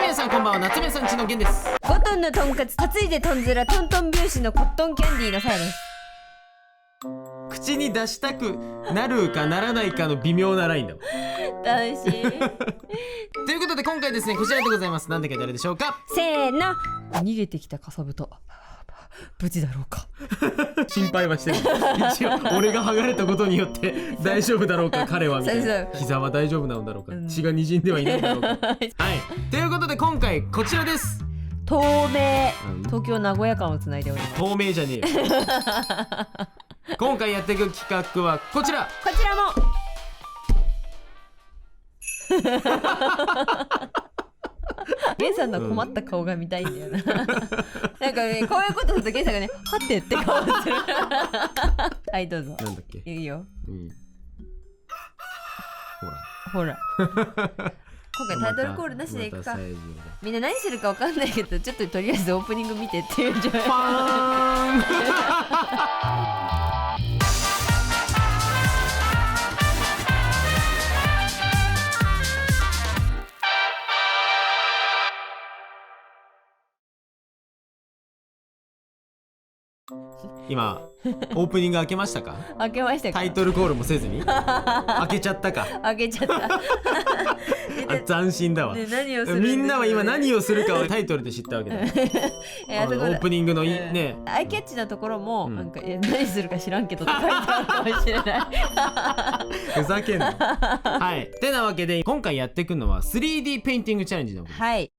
皆さんこんばんは、夏目さんちのげんです。5トンのとんかつ担いでとんずらトントン拍子のコットンキャンディーのさやです。口に出したくなるかならないかの微妙なラインだもん。楽しいということで今回ですね、こちらでございます。何て書いてあるでしょうか。せーの。逃げてきたかさぶと無事だろうか心配はしてる。一応俺が剥がれたことによって大丈夫だろうか彼はみたいな。膝は大丈夫なのだろうか、血が滲んではいないだろうかはい、ということで今回こちらです。透明、東京名古屋間をつないでおります。透明じゃねえよ今回やっていく企画はこちら。こちらもゲンさんの困った顔が見たいんだよな、なんかね、こういうことするとゲンさんがね、はってって顔するはいどうぞ。なんだっけ。いいよ、ほら今回タイトルコールなしでいくか。みんな何するか分かんないけど、ちょっととりあえずオープニング見てっていう状況今オープニング開けましたか。開けましたか。タイトルコールもせずに開けちゃったか。開けちゃった斬新だわ。何をするみんなは今何をするかをタイトルで知ったわけだオープニングのね、アイキャッチなところもなんか、何するか知らんけどって書いてあるかもしれないふざけんなはいてなわけで今回やっていくのは 3D ペインティングチャレンジのことです。はい。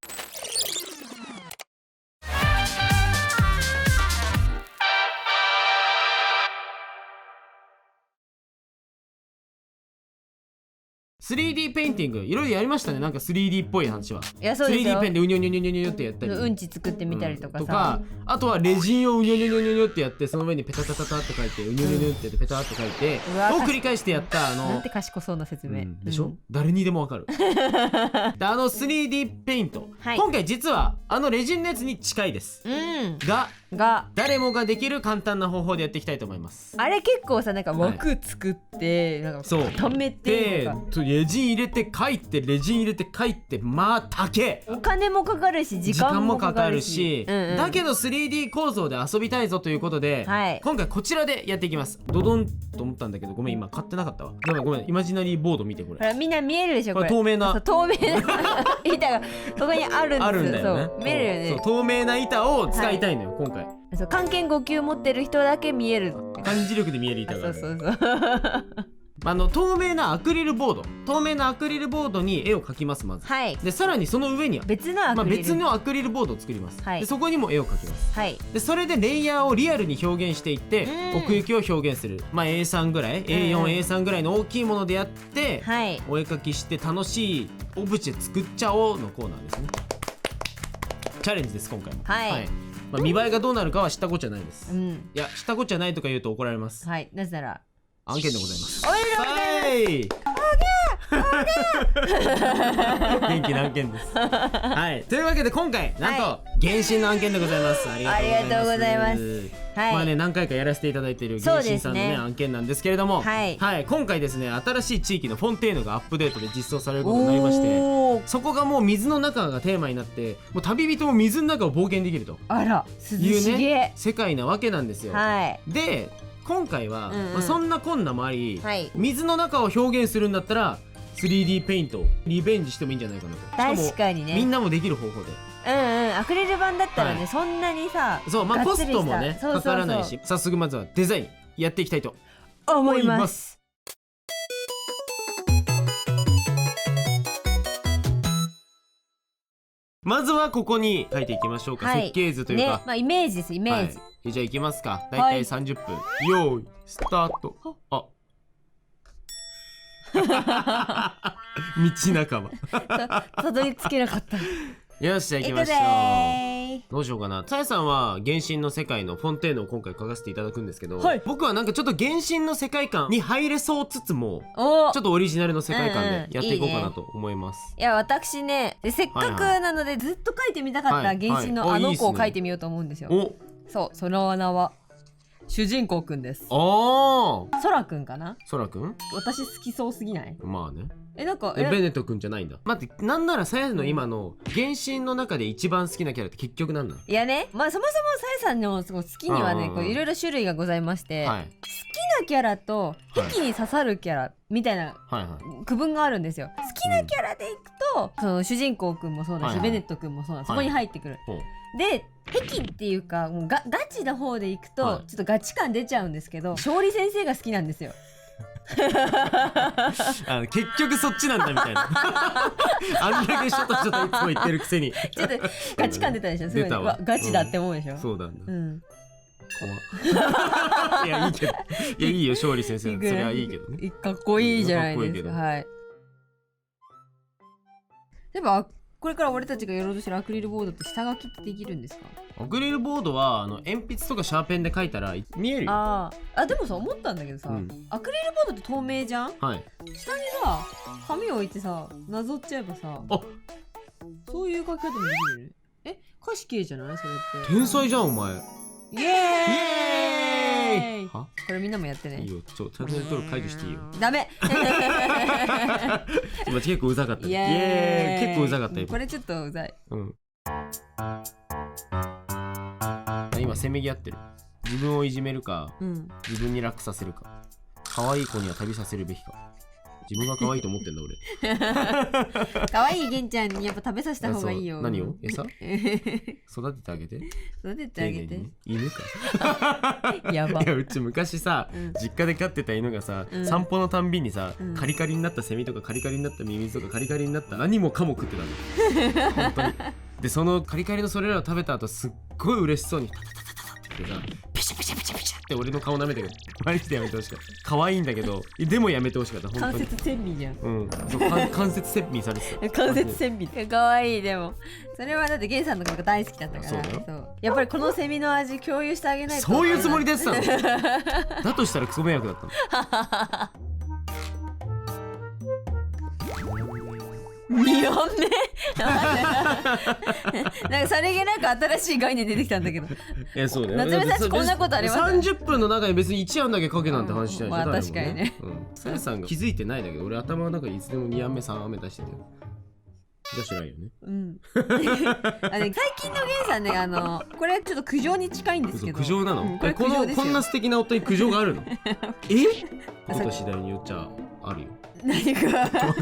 3D ペインティングいろいろやりましたね。なんか 3D っぽい話は。いやそうですよ。 3D ペンでうにょにょにょにょにょってやったり、うんち作ってみたりとかさ、あとはレジンをうにょにょにょにょってやって、その上にペタタタタって書いてうにょにょにょってやってペタって書いてを繰り返してやったなんて賢そうな説明、でしょ、誰にでもわかるで3D ペイント、今回実はレジンのやつに近いです、が誰もができる簡単な方法でやっていきたいと思います。あれ結構さ、なんか枠作って、なんか固めてレジン入れて書いて、レジン入れて書いて、まあ高え、お金もかかるし時間もかかるし、だけど 3D 構造で遊びたいぞということで、今回こちらでやっていきます。ドドンと思ったんだけど、ごめん今買ってなかったわ。ごめんイマジナリーボード見てこれ。みんな見えるでしょこれ。透明な板がここにあるんですよ。あるんだよね。そう見えるよね。透明な板を使いたいのよ今回。そう、漢検5級持ってる人だけ見える。漢字力で見える板がある。そう透明なアクリルボードに絵を描きますまず。でさらにその上には別のアクリルボードを作ります。でそこにも絵を描きます。でそれでレイヤーをリアルに表現していって奥行きを表現する。A3 ぐらい A4、A3 ぐらいの大きいものでやってお絵描きして楽しいオブジェ作っちゃおうのコーナーですね。チャレンジです今回も。見栄えがどうなるかは知ったこっちゃないです。いや知ったこっちゃないとか言うと怒られます。なぜなら案件でございます。おめでとうございます。元気な案件です。というわけで今回なんと原神の案件でございます。ありがとうございます。何回かやらせていただいている原神さんのね案件なんですけれども、今回ですね新しい地域のフォンテーヌがアップデートで実装されることになりまして、そこがもう水の中がテーマになって、もう旅人も水の中を冒険できるというね世界なわけなんですよ。で今回はそんなこんなもあり、水の中を表現するんだったら 3D ペイントリベンジしてもいいんじゃないかなと。確かにね、みんなもできる方法でアクリル板だったらね、そんなにさコストもねかからないし、早速まずはデザインやっていきたいと思います。まずはここに書いていきましょうか。設計図というかイメージです。イメージ。じゃあ行きますか。だいたい30分。よーいスタート。道仲間たどり着けなかった。よしじゃあ行きましょう。どうしようかな。さやさんは原神の世界のフォンテーヌを今回書かせていただくんですけど、僕はなんかちょっと原神の世界観に入れそうつつもちょっとオリジナルの世界観でやっていこうかなと思います。いや私ね、せっかくなのでずっと書いてみたかった原神のあの子を書いてみようと思うんですよ。そう、その名は主人公くんです。そらくんかな。そらくん、私好きそうすぎない？まあね。なんかベネット君じゃないんだ。待って、なんならさやの今の原神の中で一番好きなキャラって結局なんなの？いやね、まあそもそもさやさんの好きにはね、こういろいろ種類がございまして、はい、好きなキャラと敵に刺さるキャラみたいな区分があるんですよ。好きなキャラでいくと、その主人公くんもそうだし、ベネットくんもそうだし、そこに入ってくる。で敵っていうかもうガチな方でいくと、ちょっとガチ感出ちゃうんですけど、勝利先生が好きなんですよ。結局そっちなんだみたいな。あんだけちょっといつも言ってるくせにちょっとガチ感出たでしょ。すごいガチだって思うでしょ。そうなんだ。いやいいけど、いやいいよ勝利先生、それはいいけどね。かっこいいじゃないですか。はい。でもこれから俺たちがやろうとしてるアクリルボードって下書きってできるんですか？アクリルボードは鉛筆とかシャーペンで書いたら見えるよ。でもさ思ったんだけどさ、アクリルボードって透明じゃん。はい。下にさ紙を置いてさなぞっちゃえばさ、そういう書き方もできる。歌詞系じゃないそれって。天才じゃんお前。イエーイ。は？これみんなもやってね。いいよ、チャンネル登録解除していいよ。ダメ。今結構うざかった。イエーイ。結構うざかったよ。これちょっとうざい。今せめぎ合ってる。自分をいじめるか、自分に楽させるか。可愛い子には旅させるべきか。自分が可愛いと思ってんだ俺。可愛い玄ちゃんにやっぱ食べさせた方がいいよ。何を？餌？育ててあげて。育ててあげて。犬か。やば。いやうち昔さ、実家で飼ってた犬がさ、散歩のたんびにさ、カリカリになったセミとかカリカリになったミミズとかカリカリになった何もかも食ってたの。本当に。でそのカリカリのそれらを食べた後すっごい嬉しそうにタタタタタってさ、ピシャピシャピシャピシャって俺の顔舐めてくる。マジでやめてほしかった。可愛いんだけど、でもやめてほしかった。本当に。関節千尾じゃん。関節千尾されてた。関節千尾。可愛い。でもそれはだってゲンさんのことが大好きだったから。そうやっぱりこのセミの味共有してあげないと。そういうつもりでやってたの。だとしたらクソ迷惑だったの。2本目なんかさりげなく新しい概念出てきたんだけど。そうだよ。夏目さんこんなことあります？30分の中に別に1案だけ書けなんて話してないじゃん。まあ確かにね。さやさんが気づいてないだけど、俺頭の中にいつでも2案目3案目出してたよ。出してないよね。最近のゲンさんね、これちょっと苦情に近いんですけど。苦情なの？こんな素敵な夫に苦情があるの？こと次第によっちゃあるよ。何がわかんない。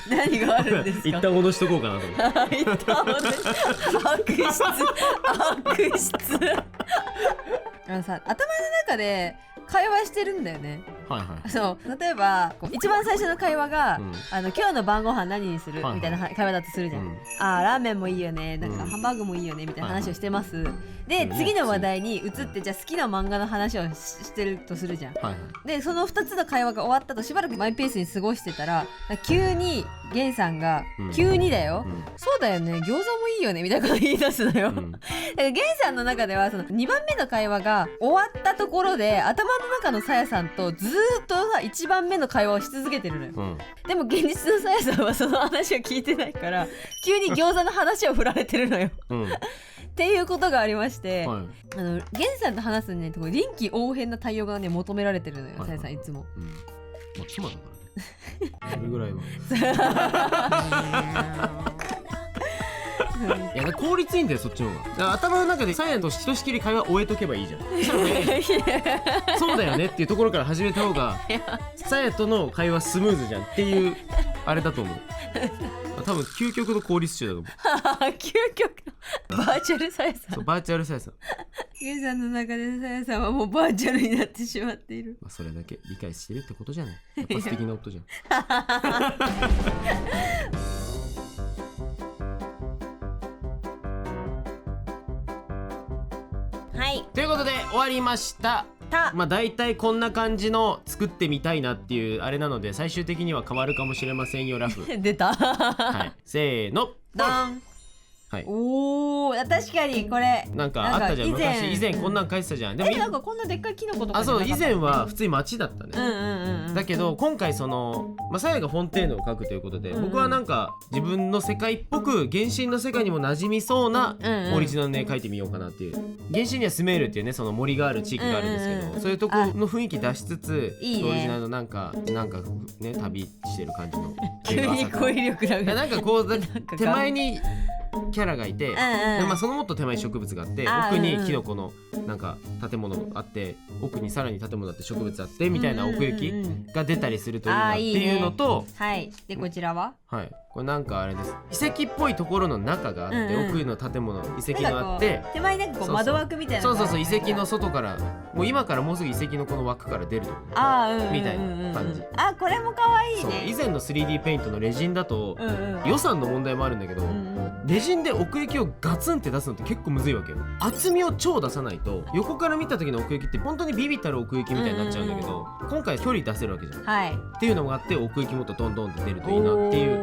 何があるんですか？一旦戻しとこうかなと思って。一旦戻し悪質さ、頭の中で会話してるんだよね。そう例えば一番最初の会話が、今日の晩ご飯何にするみたいな会話だとするじゃん。ラーメンもいいよね、なんかハンバーグもいいよねみたいな話をしてます。で次の話題に移ってじゃあ好きな漫画の話をしてるとするじゃん。でその2つの会話が終わったとしばらくマイペースに過ごしてたら、急にゲンさんが急にだよ、そうだよね餃子もいいよねみたいなこと言い出すのよ。ゲンさんの中ではその2番目の会話が終わったところで頭の中のさやさんとずーっとさ1番目の会話をし続けてるのよ。でも現実のさやさんはその話を聞いてないから急に餃子の話を振られてるのよ。っていうことがありまして、ゲンさんと話すね臨機応変な対応がね求められてるのよ、さやさんいつも。まあ妻だからね。それぐらいは。いや効率いいんだよそっちの方が。だから頭の中でサイエンとひとしきり会話終えとけばいいじゃん。そうだよねっていうところから始めた方がサイエンとの会話スムーズじゃんっていうあれだと思う。多分究極の効率中だと思う。究極のバーチャルさやさん。そうバーチャルさやさん。ゲンさんの中でさやさんはもうバーチャルになってしまっている。それだけ理解してるってことじゃない。やっぱ素敵な夫じゃん。ということで終わりました。まあ大体こんな感じの作ってみたいなっていうあれなので、最終的には変わるかもしれませんよラフ。出た。はい、せーのドン。はい、おー、確かにこれなんかあったじゃん、昔以前こんなん書いてたじゃん。でもなんかこんなでっかいキノコとかじゃなかった。そう、以前は普通に町だったね。だけど今回そのさやがフォンテーヌを書くということで、僕はなんか自分の世界っぽく原神の世界にも馴染みそうなオリジナルね書いてみようかなっていう。原神にはスメールっていうね、その森がある地域があるんですけど、そういうとこの雰囲気出しつつ、オリジナルのなんかね、旅してる感じの急に語彙力がなんかこう手前にキャラがいて、でそのもっと手前に植物があって、奥にキノコのなんか建物があって、奥にさらに建物あって植物あってみたいな奥行きが出たりするといいなっていうのと、はい。でこちらは、はい、これなんかあれです、遺跡っぽいところの中があって、奥の建物遺跡があって、手前になんかこう窓枠みたいな、そう遺跡の外から、もう今からもうすぐ遺跡のこの枠から出るとみたいな感じ。これも可愛いね。以前の 3D ペイントのレジンだと予算の問題もあるんだけど、レジンで奥行きをガツンって出すのって結構むずいわけよ。厚みを超出さないと横から見た時の奥行きって本当にビビたる奥行きみたいになっちゃうんだけど、今回距離出せるわけじゃん、はい、っていうのがあって、奥行きもっとどんどんって出るといいなっていう。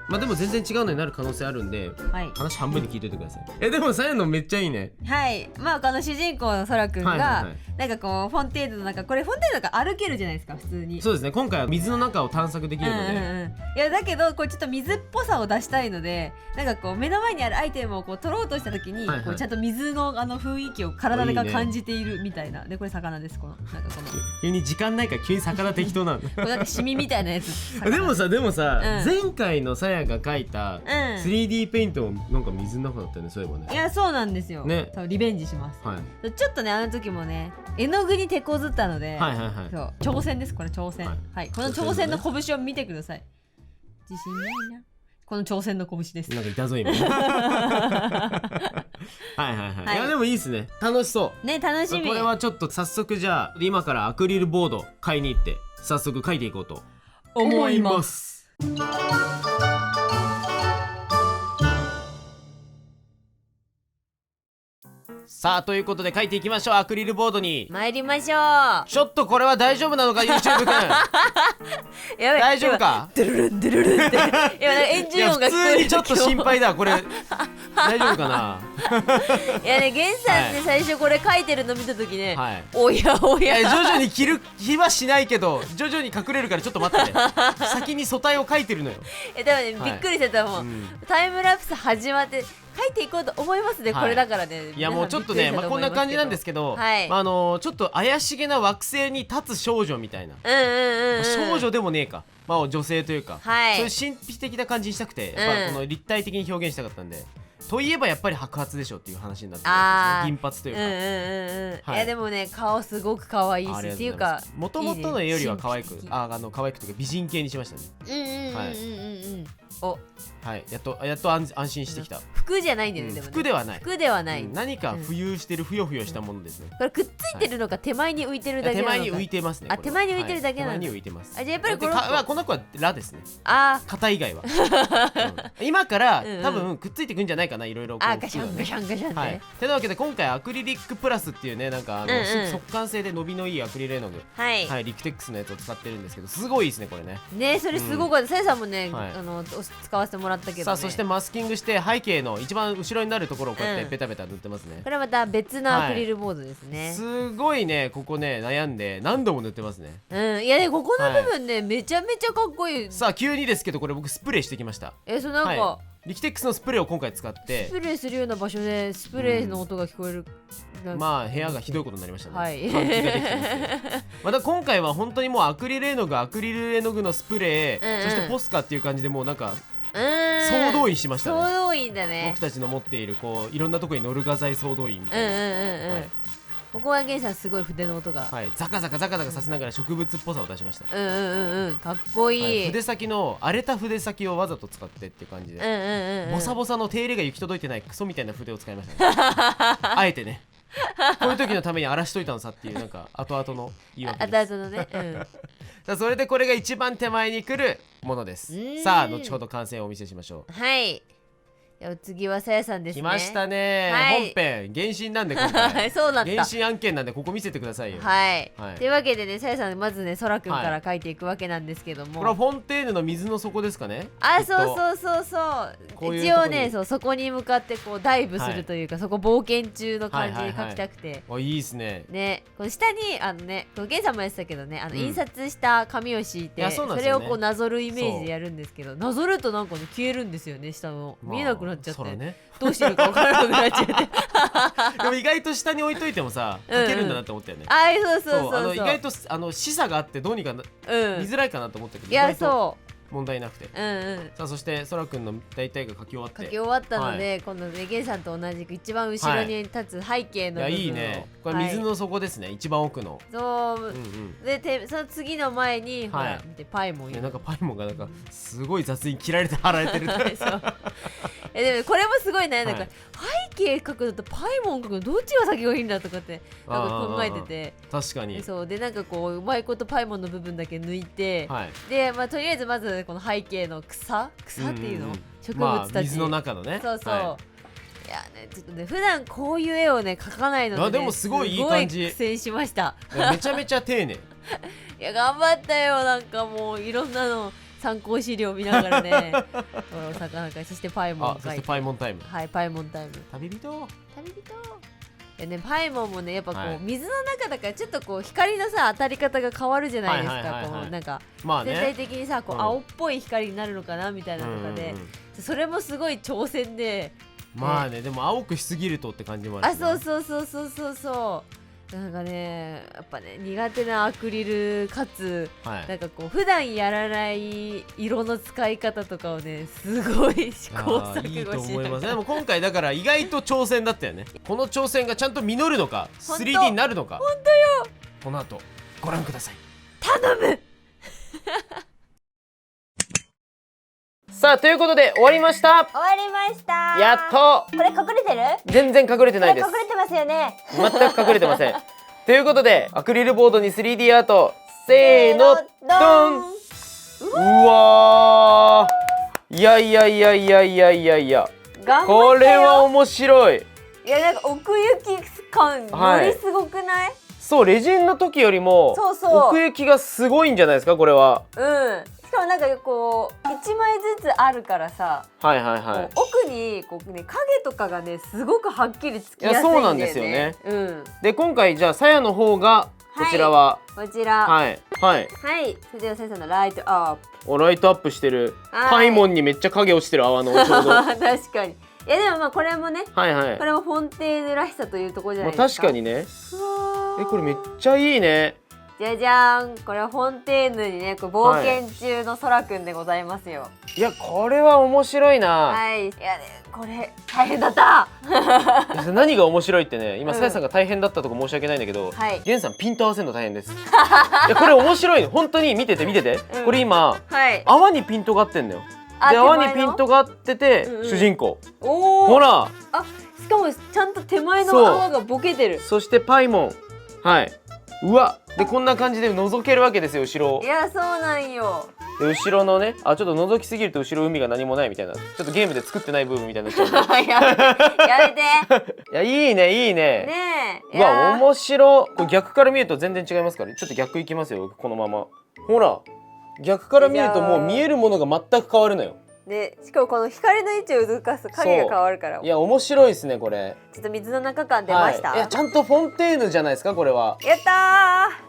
まあでも全然違うのになる可能性あるんで、はい、話半分に聞いといてください。でもさやのめっちゃいいね。はい、まあこの主人公のそらくんがなんかこうフォンテーヌの中、これフォンテーヌの中歩けるじゃないですか普通に。そうですね、今回は水の中を探索できるので、いやだけどこれちょっと水っぽさを出したいので、なんかこう目の前にあるアイテムをこう取ろうとした時に、こうちゃんと水の雰囲気を体が感じているみたいな。でこれ魚です。このなんかこの急に時間ないから急に魚適当なの。これなんかシミみたいなやつ。でもさ、前回のさやが描いた 3D ペイントもなんか水の中だったよね、そういえばね。いやそうなんですよね。多分リベンジします、はい、ちょっとねあの時もね絵の具に手こずったので、そう挑戦です。これ挑戦、はい、この挑戦の拳を見てください。自信ないな。この挑戦の拳です。なんかいたぞ今。はい、いやでもいいですね、楽しそうね。楽しみ。これはちょっと早速じゃあ今からアクリルボード買いに行って早速書いていこうと思います。さあということで書いていきましょう。アクリルボードに参りましょう。ちょっとこれは大丈夫なのか YouTube くん。大丈夫か。ドゥルルンドゥルルンって今エンジン音が聞こえる。普通にちょっと心配だこれ。大丈夫かな。いやね、ゲンさんね、最初これ書いてるの見た時ね、おやおや徐々に着る気はしないけど徐々に隠れるからちょっと待ってね。先に素体を書いてるのよ。でもね、びっくりしてたもん。タイムラプス始まって書いていこうと思いますね、これだからね。いやもうちょっとね、こんな感じなんですけど、ちょっと怪しげな惑星に立つ少女みたいな、少女でもねえか、女性というか、そういう神秘的な感じにしたくて、やっぱこの立体的に表現したかったんで、といえばやっぱり白髪でしょっていう話になってるんですね。銀髪というか。いやでもね、顔すごく可愛いしっていうか、もともとの絵よりは可愛く、可愛くというか美人系にしましたね。お、はい、やっと安心してきた。服じゃないんだよね。服ではない。服ではない。何か浮遊してるふよふよしたものですね。これくっついてるのか手前に浮いてるだけなのか。手前に浮いてますね。手前に浮いてるだけなの。手前に浮いてます。じゃあやっぱりこの子はラですね。型以外は。今から多分くっついてくんじゃないかな、いろいろ。ガシャンガシャンガシャンね。てなわけで今回アクリリックプラスっていうね、なんか速乾性で伸びのいいアクリル絵の具、リクテックスのやつを使ってるんですけど、すごいですねこれね。ね、それすごかった。さやさんもね使わせてもらったけど。さあそしてマスキングして背景の一番後ろになるところをこうやってペタペタ塗ってますね。これはまた別のアクリルボードですね。すごいね、ここね悩んで何度も塗ってますね。いやね、ここの部分ねめちゃめちゃかっこいい。さあ急にですけど、これ僕スプレーしてきました。そうなんかリキテックスのスプレーを今回使って、スプレーするような場所でスプレーの音が聞こえる。まあ部屋がひどいことになりましたね。換気ができてます。また今回は本当にもうアクリル絵の具のスプレー、そしてポスカっていう感じでもうなんか総動員しましたね。総動員だね。僕たちの持っているこういろんなところに乗る画材総動員みたいな。ここはゲンさんすごい筆の音が、ザカザカザカザカさせながら植物っぽさを出しました。かっこいい。筆先の荒れた筆先をわざと使ってっていう感じで、ボサボサの手入れが行き届いてないクソみたいな筆を使いましたね。あえてね、こういう時のために荒らしといたのさっていう、なんか後々の言い訳です。後々のね。それでこれが一番手前に来るものです。さあ後ほど完成をお見せしましょう。はい。お次はさやさんですね。来ましたね、はい、本編原神なんで今回そうなんだ、原神案件なんでここ見せてくださいよ。はい、というわけでね、さやさんまずねそらくんから書いていくわけなんですけども、これはフォンテーヌの水の底ですかね。そう一応ね、そこに向かってこうダイブするというか、そこ冒険中の感じで書きたくて、いいですね。この下にこのゲンさんもやってたけどね、印刷した紙を敷いて、それをこうなぞるイメージでやるんですけど、なぞるとなんかね消えるんですよね、下の見えなくなっちゃって、どうしてるか分からなくなっちゃってでも意外と下に置いといてもさ書けるんだなって思ったよね。そう意外と示唆があってどうにか見づらいかなと思ったけど、いやそう問題なくて、さあそしてそらくんの大体が書き終わったので、今度ねゲンさんと同じく一番後ろに立つ背景の部分を、いいね、これ水の底ですね、一番奥の。そうで、その次の前にほら見てパイモンいる。なんかパイモンがなんかすごい雑に切られて貼られてる。でもこれもすごいね、なんか背景描くのとパイモン描くのどっちが先がいいんだとかってなんか考えてて、確かにそうで、なんかこううまいことパイモンの部分だけ抜いて、でとりあえずまずこの背景の草っていうの、植物たち、水の中のね、そうそう、いやね、ちょっとね普段こういう絵をね描かないので、でもすごいいい感じ、苦戦しました。めちゃめちゃ丁寧。いや頑張ったよ、なんかもういろんなの参考資料見ながらねお魚か、そしてパイモン、そしてパイモンタイム、はい、パイモンタイム、旅人。でね、パイモンもねやっぱこう、水の中だからちょっとこう光のさ当たり方が変わるじゃないですか。こうなんか全体的にさこう青っぽい光になるのかなみたいなとかで、それもすごい挑戦で、でも青くしすぎるとって感じもある。そうなんかねやっぱね苦手なアクリルかつ、なんかこう普段やらない色の使い方とかをねすごい試行錯誤して、いいと思います。でも今回だから意外と挑戦だったよね。この挑戦がちゃんと実るのか 3D になるのか、本当よ。この後ご覧ください。頼む。さあということで終わりました。やっと。これ隠れてる？全然隠れてないです。隠れてますよね。全く隠れてません。ということでアクリルボードに 3D アート、せーのドン。うわー、いやこれは面白い。いやなんか奥行き感よりすごくない？そう、レジンの時よりも奥行きがすごいんじゃないですかこれは。しかもなんかこう1枚ずつあるからさ、奥にこうね影とかがねすごくはっきりつきやすいんだよね。そうなんですよね。で今回じゃあさやの方がこちらはこちらはいそれではさやさんのライトアップ。ライトアップしてる。パイモンにめっちゃ影落ちてる泡のちょうど。確かに。いやでもまあこれもね、これもフォンテーヌらしさというところじゃないですか。確かにね。これめっちゃいいね。じゃじゃーん、これはフォンテーヌにね、これ冒険中のそらくんでございますよ。いやこれは面白いな。いやね、これ大変だった。何が面白いってね、今さやさんが大変だったとこ申し訳ないんだけど、ゲンさんピント合わせるの大変です。いやこれ面白いの、本当に見てて。これ今泡にピントが合ってんのよ。で泡にピントが合ってて主人公。ほら。しかもちゃんと手前の泡がボケてる。そしてパイモン。うわでこんな感じで覗けるわけですよ後ろ。いやそうなんよ。で後ろのね、ちょっと覗きすぎると後ろ海が何もないみたいな、ちょっとゲームで作ってない部分みたいになっちゃう。やめて。いやいいね。ねえ。うわ面白。これ逆から見ると全然違いますから、ちょっと逆いきますよこのまま。ほら逆から見るともう見えるものが全く変わるのよ。でしかもこの光の位置を動かす影が変わるから。いや面白いですねこれ。ちょっと水の中感出ました。いやちゃんとフォンテーヌじゃないですかこれは。やった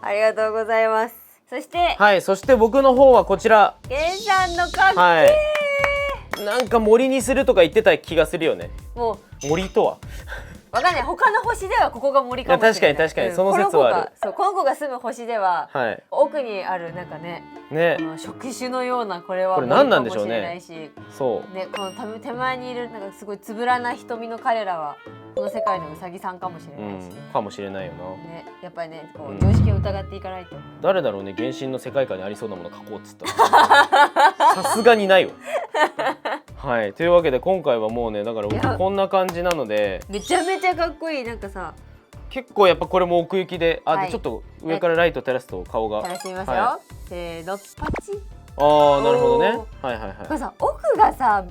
ー、ありがとうございます。そしてそして僕の方はこちら。ゲンさんのかっけー。なんか森にするとか言ってた気がするよね。もう森とはわかんない。他の星ではここが森かもしれない。確かにその説はある。この子が住む星では、奥にあるなんかね触手のようなこれは森かもしれないし、そうね、この手前にいるなんかすごいつぶらな瞳の彼らはこの世界のウサギさんかもしれないし、かもしれないよな。ね、やっぱりねこう常識を疑っていかないと。誰だろうね、原神の世界観にありそうなもの描こうっつったらさすがにないわ。というわけで今回はもうねだから僕こんな感じなのでめちゃめちゃかっこいい。なんかさ結構やっぱこれも奥行きで、でちょっと上からライト照らすと顔が照らしてみますよ。せーのパチ。なるほどね。これさ奥がさ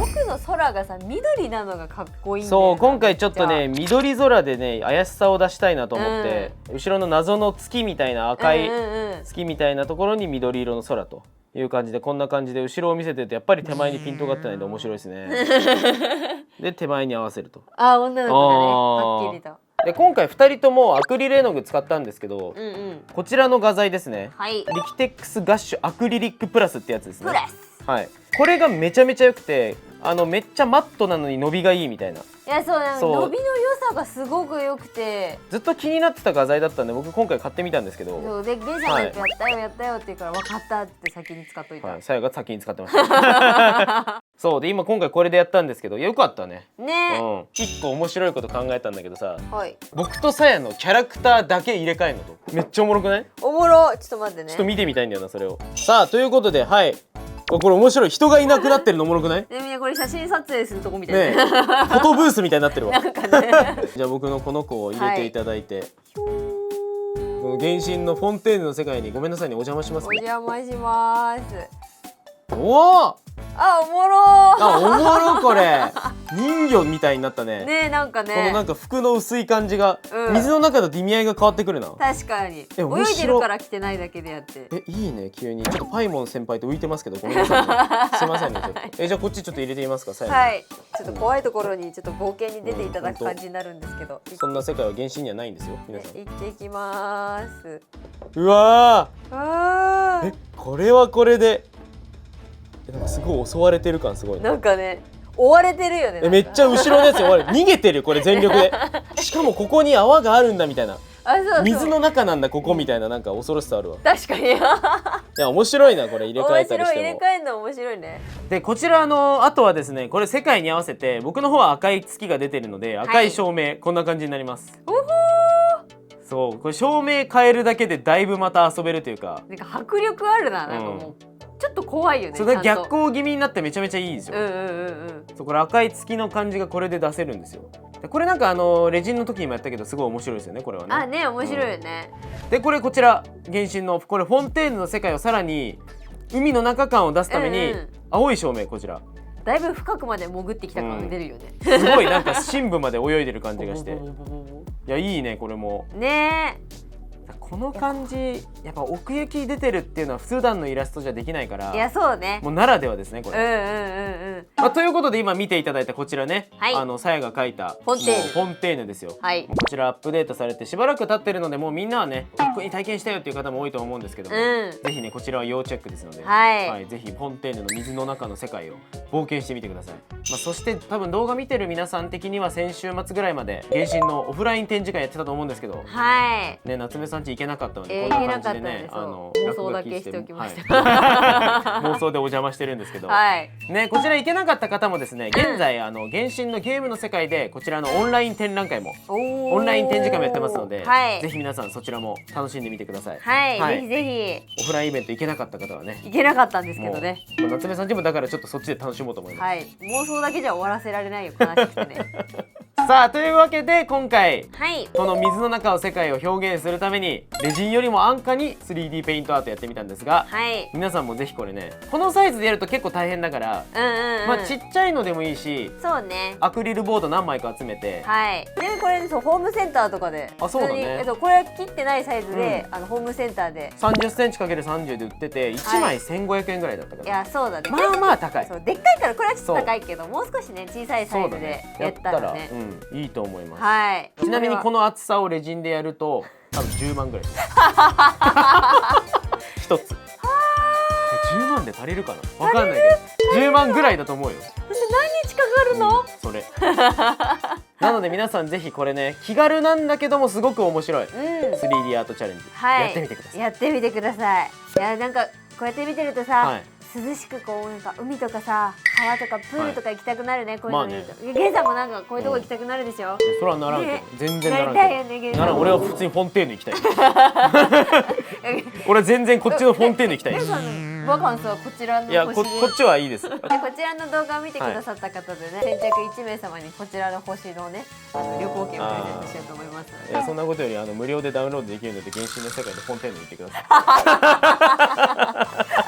奥の空がさ緑なのがかっこいいんだよ。そう今回ちょっとね緑空でね怪しさを出したいなと思って、後ろの謎の月みたいな赤い月みたいなところに緑色の空という感じで、こんな感じで後ろを見せてるとやっぱり手前にピントが合ってないんで面白いですね。で手前に合わせると。あ、女の子がねはっきりと。で今回2人ともアクリル絵の具使ったんですけど、こちらの画材ですね、はい、リキテックスガッシュアクリリックプラスってやつですね。プラス、はい、これがめちゃめちゃ良くて、めっちゃマットなのに伸びがいいみたいな。いやそうなんか伸びの良さがすごく良くて、ずっと気になってた画材だったんで僕今回買ってみたんですけど、そうでゲイさんがやったよやったよって言うから分かったって先に使っといた。さやが先に使ってました。そうで今回これでやったんですけど、よかったね。ね、一個面白いこと考えたんだけどさ、はい、僕とさやのキャラクターだけ入れ替えるのとめっちゃおもろくない？おもろ。ちょっと待ってね、ちょっと見てみたいんだよなそれを。さあということで、はい、これ面白い。人がいなくなってるのおもろくない？みんなこれ写真撮影するとこみたいな、ね、フォトブースみたいになってるわ。なんかねじゃあ僕のこの子を入れていただいて、この原神のフォンテーヌの世界にごめんなさいね、お邪魔します、ね、お邪魔します。おお、あ、おもろあ、おもろこれ人魚みたいになったね。ね、なんかね、このなんか服の薄い感じが、水の中の意味合いが変わってくるな。確かに泳いでるから着てないだけであって。いいね。急にちょっとパイモン先輩と浮いてますけどごめんなさい、ね、すいませんね。じゃあこっちちょっと入れてみますか。最後はい、ちょっと怖いところにちょっと冒険に出ていただく感じになるんですけど、そんな世界は原神にはないんですよ皆さん。行っていきます。うわー、これはこれでなんかすごい襲われてる感すごい。なんかね、追われてるよね。めっちゃ後ろのやつ追われ逃げてるこれ全力で。しかもここに泡があるんだみたいな。水の中なんだここみたいな、なんか恐ろしさあるわ。確かに。いや面白いなこれ入れ替えたりしても。入れ替えるの面白いね。でこちらあとはですね、これ世界に合わせて僕の方は赤い月が出てるので赤い照明、こんな感じになります。そうこれ照明変えるだけでだいぶまた遊べるというか、なんか迫力あるな。なんかもうちょっと怖いよね。それ逆光気味になってめちゃめちゃいいですよ。そうこれ赤い月の感じがこれで出せるんですよ。これなんかレジンの時にもやったけどすごい面白いですよねこれはね。あ、ね、面白いよね。でこれこちら原神のこれフォンテーヌの世界をさらに海の中感を出すために、青い照明こちらだいぶ深くまで潜ってきた感が出るよね。すごいなんか深部まで泳いでる感じがしていやいいねこれもね。この感じやっぱ奥行き出てるっていうのは普段のイラストじゃできないから、いやそうね、もうならではですねこれ。ということで今見ていただいたこちらね、さやが描いたフォンテーヌですよ。こちらアップデートされてしばらく経ってるので、もうみんなはねとっくに体験したよっていう方も多いと思うんですけども、ぜひねこちらは要チェックですので、ぜひフォンテーヌの水の中の世界を冒険してみてください。そして多分動画見てる皆さん的には先週末ぐらいまで原神のオフライン展示会やってたと思うんですけど、ね、夏目さんち行けなかったので、こんな感じでね妄想だけしておきました。妄想でお邪魔してるんですけど、ね、こちら行けなかった方もですね、現在原神のゲームの世界でこちらのオンライン展覧会もオンライン展示会もやってますので、ぜひ皆さんそちらも楽しんでみてください。ぜひぜひ。オフラインイベント行けなかった方はね、行けなかったんですけどね、夏目さんちもだからちょっとそっちで楽しもうと思います。妄想だけじゃ終わらせられないよ、悲しくてね。さあというわけで今回、この水の中の世界を表現するためにレジンよりも安価に 3D ペイントアートやってみたんですが、皆さんもぜひこれね、このサイズでやると結構大変だから、ちっちゃいのでもいいし、そうね、アクリルボード何枚か集めて、でもこれホームセンターとかで、そうだね、これ切ってないサイズでホームセンターで30センチ ×30 で売ってて1枚1500円ぐらいだったから、いやそうだね、まあまあ高い。でっかいからこれはちょっと高いけど、もう少しね小さいサイズでやったらねいいと思います。ちなみにこの厚さをレジンでやると多分10万ぐらいです。一つ10万で足りるかな、わかんないけど10万ぐらいだと思うよ。何日かかるの、それ。なので皆さんぜひこれね、気軽なんだけどもすごく面白い 3D アートチャレンジやってみてください。やってみてください。いやなんかこうやって見てるとさ、涼しくこうなんか海とかさ川とかプールとか行きたくなるね、こういうの見ると。ゲンさんもなんかこういうとこ行きたくなるでしょ。それはならんけど、全然ならんけど。なら俺は普通にフォンテーヌ行きたい。俺は全然こっちのフォンテーヌ行きたい。バカンスはこちらの星で。いやこっちはいいです。こちらの動画を見てくださった方でね、先着1名様にこちらの星のね旅行券をプレゼントしようと思いますので。いやそんなことより無料でダウンロードできるので原神の世界でフォンテーヌに行ってください。